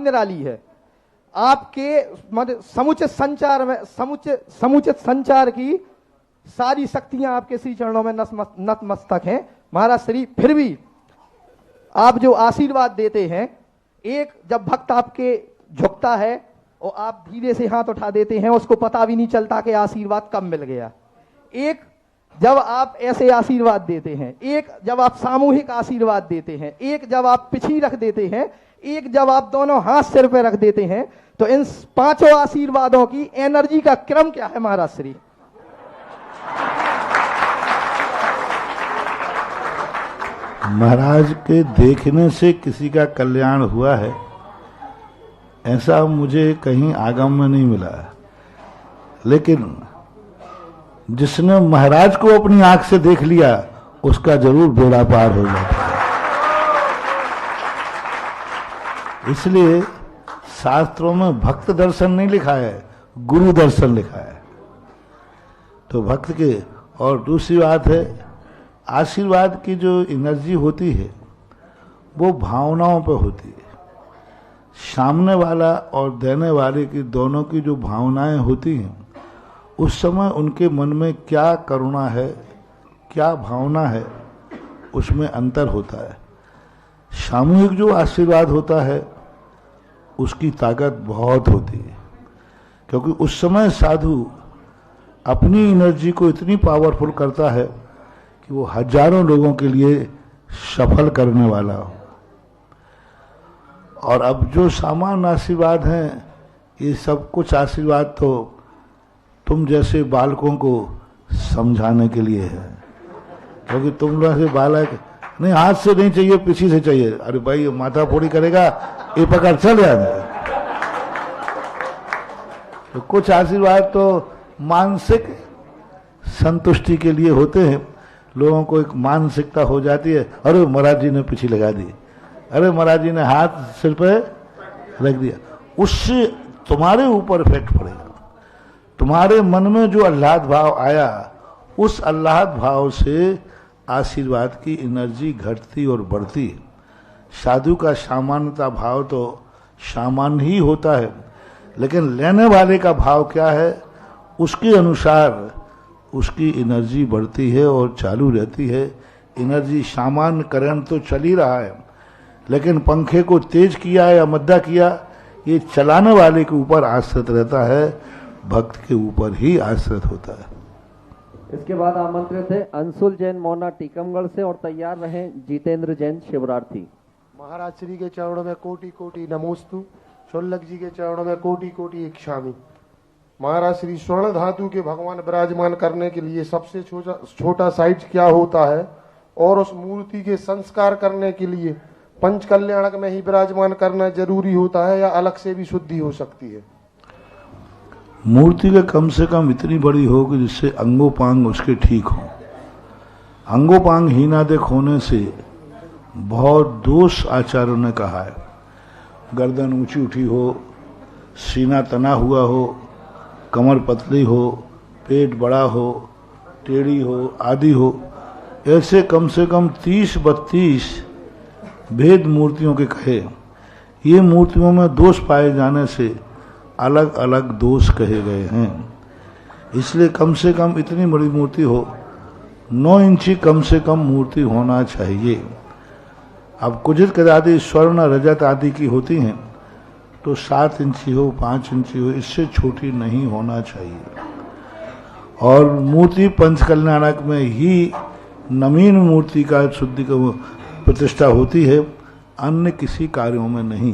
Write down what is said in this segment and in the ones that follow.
निराली है। आपके मतलब समुचित संचार में समुचित संचार की सारी शक्तियां आपके श्री चरणों में नतमस्तक हैं महाराज श्री। फिर भी आप जो आशीर्वाद देते हैं, एक जब भक्त आपके झुकता है और आप धीरे से हाथ उठा देते हैं, उसको पता भी नहीं चलता कि आशीर्वाद कब मिल गया। एक जब आप ऐसे आशीर्वाद देते हैं, एक जब आप सामूहिक आशीर्वाद देते हैं, एक जब आप पिछी रख देते हैं, एक जब आप दोनों हाथ सिर पे रख देते हैं, तो इन पांचों आशीर्वादों की एनर्जी का क्रम क्या है महाराज श्री? महाराज के देखने से किसी का कल्याण हुआ है ऐसा मुझे कहीं आगम में नहीं मिला है, लेकिन जिसने महाराज को अपनी आंख से देख लिया उसका जरूर बेड़ा पार हो जाता है। इसलिए शास्त्रों में भक्त दर्शन नहीं लिखा है, गुरु दर्शन लिखा है। तो भक्त के, और दूसरी बात है, आशीर्वाद की जो एनर्जी होती है वो भावनाओं पर होती है। सामने वाला और देने वाले की दोनों की जो भावनाएं होती हैं, उस समय उनके मन में क्या करुणा है, क्या भावना है, उसमें अंतर होता है। सामूहिक जो आशीर्वाद होता है उसकी ताकत बहुत होती है, क्योंकि उस समय साधु अपनी एनर्जी को इतनी पावरफुल करता है कि वो हजारों लोगों के लिए सफल करने वाला हो। और अब जो सामान्य आशीर्वाद हैं, ये सब कुछ आशीर्वाद तो तुम जैसे बालकों को समझाने के लिए है, क्योंकि तुम जैसे बालक नहीं, हाथ से नहीं चाहिए, पीछे से चाहिए। अरे भाई माथा फोड़ी करेगा, ये पकड़ चल यार। तो कुछ आशीर्वाद तो मानसिक संतुष्टि के लिए होते हैं, लोगों को एक मानसिकता हो जाती है, अरे महाराज जी ने पीछे लगा दी, अरे महाराज जी ने हाथ सिर पे रख दिया, उससे तुम्हारे ऊपर इफेक्ट पड़ेगा। तुम्हारे मन में जो आह्लाद भाव आया, उस आह्लाद भाव से आशीर्वाद की एनर्जी घटती और बढ़ती है। साधु का सामान्यता भाव तो सामान्य ही होता है, लेकिन लेने वाले का भाव क्या है, उसके अनुसार उसकी एनर्जी बढ़ती है और चालू रहती है। एनर्जी सामान्य करंट तो चल ही रहा है, लेकिन पंखे को तेज किया या मद्दा किया, ये चलाने वाले के ऊपर आश्रित रहता है, भक्त के ऊपर ही आश्रित होता है। इसके बाद आमंत्रित है अंशुल जैन मौना टीकमगढ़ से, और तैयार रहें जितेंद्र जैन शिवरार्थी। महाराज श्री के चरणों में कोटि कोटि नमोस्तु, शोल्लक जी के चरणों में कोटि कोटि इच्छामि। महाराज श्री स्वर्ण धातु के भगवान विराजमान करने के लिए सबसे छोटा साइज क्या होता है, और उस मूर्ति के संस्कार करने के लिए पंच कल्याणक में ही विराजमान करना जरूरी होता है, या अलग से भी शुद्धि हो सकती है? मूर्ति का कम से कम इतनी बड़ी हो कि जिससे अंगोपांग उसके ठीक हो। अंगोपांग हीनादिक होने से बहुत दोष आचार्यों ने कहा है। गर्दन ऊंची उठी हो, सीना तना हुआ हो, कमर पतली हो, पेट बड़ा हो, टेढ़ी हो, आदि हो, ऐसे कम से कम 30-32 भेद मूर्तियों के कहे। ये मूर्तियों में दोष पाए जाने से अलग अलग दोष कहे गए हैं। इसलिए कम से कम इतनी बड़ी मूर्ति हो, 9 इंची कम से कम मूर्ति होना चाहिए। अब कुजित कदादि स्वर्ण रजत आदि की होती हैं तो 7 इंची हो, 5 इंची हो, इससे छोटी नहीं होना चाहिए। और मूर्ति पंचकल्याणक में ही नवीन मूर्ति का शुद्धि का प्रतिष्ठा होती है, अन्य किसी कार्यों में नहीं।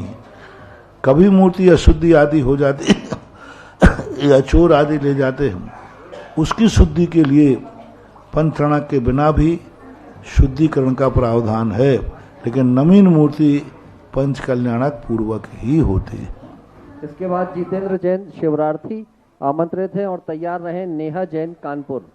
कभी मूर्ति अशुद्धि आदि हो जाती है या चोर आदि ले जाते हैं, उसकी शुद्धि के लिए पंचरणक के बिना भी शुद्धिकरण का प्रावधान है, लेकिन नवीन मूर्ति पंच कल्याणक पूर्वक ही होती है। इसके बाद जितेंद्र जैन शिवरार्थी आमंत्रित हैं, और तैयार रहें नेहा जैन कानपुर।